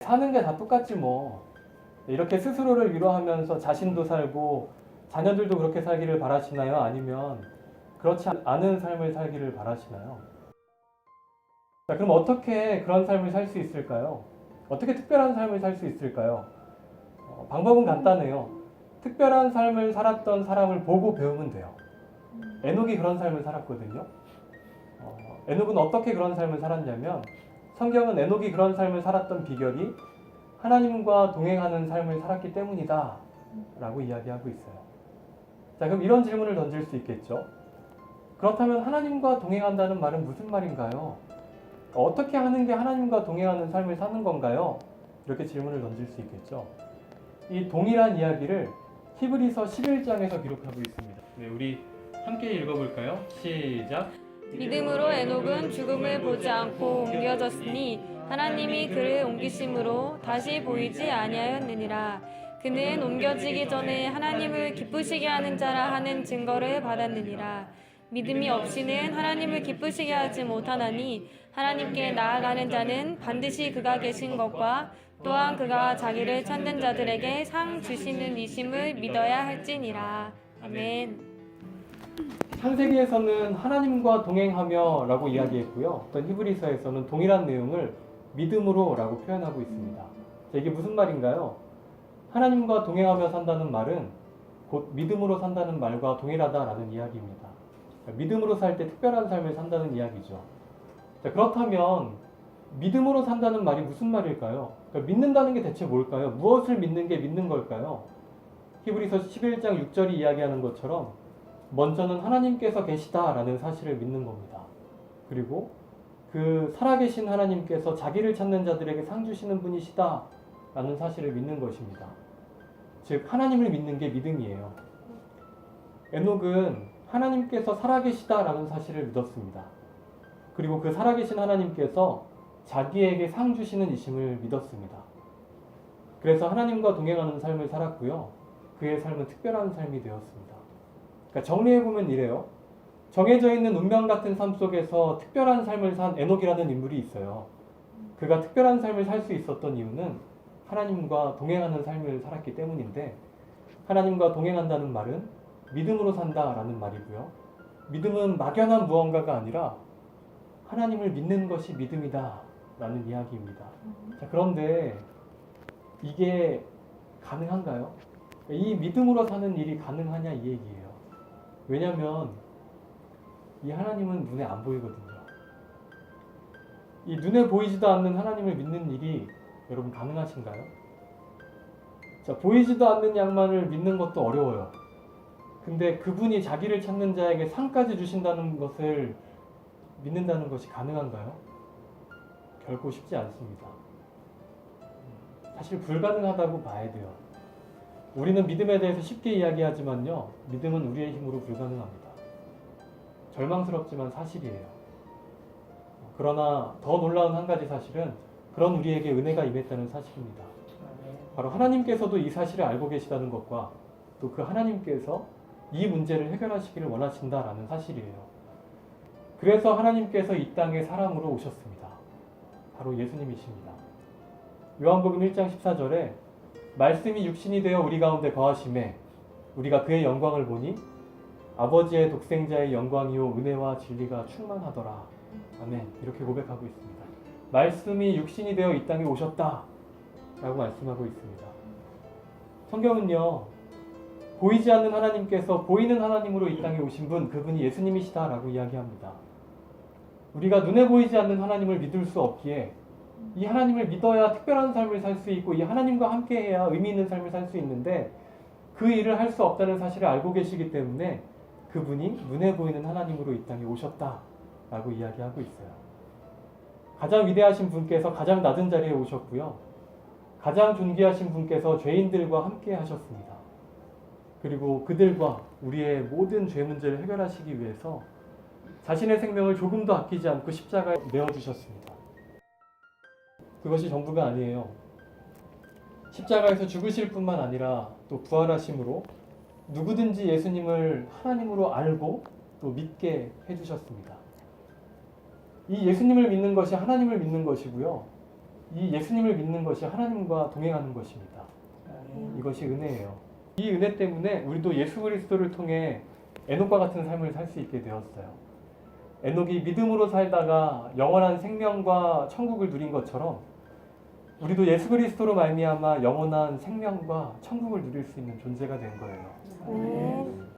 사는 게 다 똑같지 뭐. 이렇게 스스로를 위로하면서 자신도 살고 자녀들도 그렇게 살기를 바라시나요? 아니면 그렇지 않은 삶을 살기를 바라시나요? 자, 그럼 어떻게 그런 삶을 살 수 있을까요? 어떻게 특별한 삶을 살 수 있을까요? 방법은 간단해요. 특별한 삶을 살았던 사람을 보고 배우면 돼요. 에녹이 그런 삶을 살았거든요. 에녹은 어떻게 그런 삶을 살았냐면 성경은 에녹이 그런 삶을 살았던 비결이 하나님과 동행하는 삶을 살았기 때문이다 라고 이야기하고 있어요. 자, 그럼 이런 질문을 던질 수 있겠죠. 그렇다면 하나님과 동행한다는 말은 무슨 말인가요? 어떻게 하는 게 하나님과 동행하는 삶을 사는 건가요? 이렇게 질문을 던질 수 있겠죠. 이 동일한 이야기를 히브리서 11장에서 기록하고 있습니다. 네, 우리 함께 읽어볼까요? 시작. 믿음으로 에녹은 죽음을 보지 않고 옮겨졌으니 하나님이 그를 옮기심으로 다시 보이지 아니하였느니라. 그는 옮겨지기 전에 하나님을 기쁘시게 하는 자라 하는 증거를 받았느니라. 믿음이 없이는 하나님을 기쁘시게 하지 못하나니 하나님께 나아가는 자는 반드시 그가 계신 것과 또한 그가 자기를 찾는 자들에게 상 주시는 이심을 믿어야 할지니라. 아멘. 창세기에서는 하나님과 동행하며 라고 이야기했고요. 또 히브리서에서는 동일한 내용을 믿음으로 라고 표현하고 있습니다. 자, 이게 무슨 말인가요? 하나님과 동행하며 산다는 말은 곧 믿음으로 산다는 말과 동일하다라는 이야기입니다. 믿음으로 살 때 특별한 삶을 산다는 이야기죠. 자, 그렇다면 믿음으로 산다는 말이 무슨 말일까요? 그러니까 믿는다는 게 대체 뭘까요? 무엇을 믿는 게 믿는 걸까요? 히브리서 11장 6절이 이야기하는 것처럼 먼저는 하나님께서 계시다라는 사실을 믿는 겁니다. 그리고 그 살아계신 하나님께서 자기를 찾는 자들에게 상 주시는 분이시다라는 사실을 믿는 것입니다. 즉 하나님을 믿는 게 믿음이에요. 에녹은 하나님께서 살아계시다라는 사실을 믿었습니다. 그리고 그 살아계신 하나님께서 자기에게 상 주시는 이심을 믿었습니다. 그래서 하나님과 동행하는 삶을 살았고요. 그의 삶은 특별한 삶이 되었습니다. 그러니까 정리해보면 이래요. 정해져 있는 운명 같은 삶 속에서 특별한 삶을 산 에녹이라는 인물이 있어요. 그가 특별한 삶을 살 수 있었던 이유는 하나님과 동행하는 삶을 살았기 때문인데, 하나님과 동행한다는 말은 믿음으로 산다라는 말이고요. 믿음은 막연한 무언가가 아니라 하나님을 믿는 것이 믿음이다 라는 이야기입니다. 자, 그런데 이게 가능한가요? 이 믿음으로 사는 일이 가능하냐 이 얘기예요. 왜냐하면 이 하나님은 눈에 안 보이거든요. 이 눈에 보이지도 않는 하나님을 믿는 일이 여러분 가능하신가요? 자, 보이지도 않는 양만을 믿는 것도 어려워요. 근데 그분이 자기를 찾는 자에게 상까지 주신다는 것을 믿는다는 것이 가능한가요? 결코 쉽지 않습니다. 사실 불가능하다고 봐야 돼요. 우리는 믿음에 대해서 쉽게 이야기하지만요, 믿음은 우리의 힘으로 불가능합니다. 절망스럽지만 사실이에요. 그러나 더 놀라운 한 가지 사실은 그런 우리에게 은혜가 임했다는 사실입니다. 바로 하나님께서도 이 사실을 알고 계시다는 것과 또 그 하나님께서 이 문제를 해결하시기를 원하신다라는 사실이에요. 그래서 하나님께서 이 땅에 사람으로 오셨습니다. 바로 예수님이십니다. 요한복음 1장 14절에 말씀이 육신이 되어 우리 가운데 거하심에 우리가 그의 영광을 보니 아버지의 독생자의 영광이요 은혜와 진리가 충만하더라. 아멘. 이렇게 고백하고 있습니다. 말씀이 육신이 되어 이 땅에 오셨다 라고 말씀하고 있습니다. 성경은요, 보이지 않는 하나님께서 보이는 하나님으로 이 땅에 오신 분, 그분이 예수님이시다 라고 이야기합니다. 우리가 눈에 보이지 않는 하나님을 믿을 수 없기에 이 하나님을 믿어야 특별한 삶을 살 수 있고 이 하나님과 함께해야 의미 있는 삶을 살 수 있는데 그 일을 할 수 없다는 사실을 알고 계시기 때문에 그분이 눈에 보이는 하나님으로 이 땅에 오셨다 라고 이야기하고 있어요. 가장 위대하신 분께서 가장 낮은 자리에 오셨고요. 가장 존귀하신 분께서 죄인들과 함께 하셨습니다. 그리고 그들과 우리의 모든 죄 문제를 해결하시기 위해서 자신의 생명을 조금도 아끼지 않고 십자가에 내어주셨습니다. 그것이 전부가 아니에요. 십자가에서 죽으실 뿐만 아니라 또 부활하심으로 누구든지 예수님을 하나님으로 알고 또 믿게 해주셨습니다. 이 예수님을 믿는 것이 하나님을 믿는 것이고요. 이 예수님을 믿는 것이 하나님과 동행하는 것입니다. 이것이 은혜예요. 이 은혜 때문에 우리도 예수 그리스도를 통해 에녹과 같은 삶을 살 수 있게 되었어요. 에녹이 믿음으로 살다가 영원한 생명과 천국을 누린 것처럼 우리도 예수 그리스도로 말미암아 영원한 생명과 천국을 누릴 수 있는 존재가 된 거예요.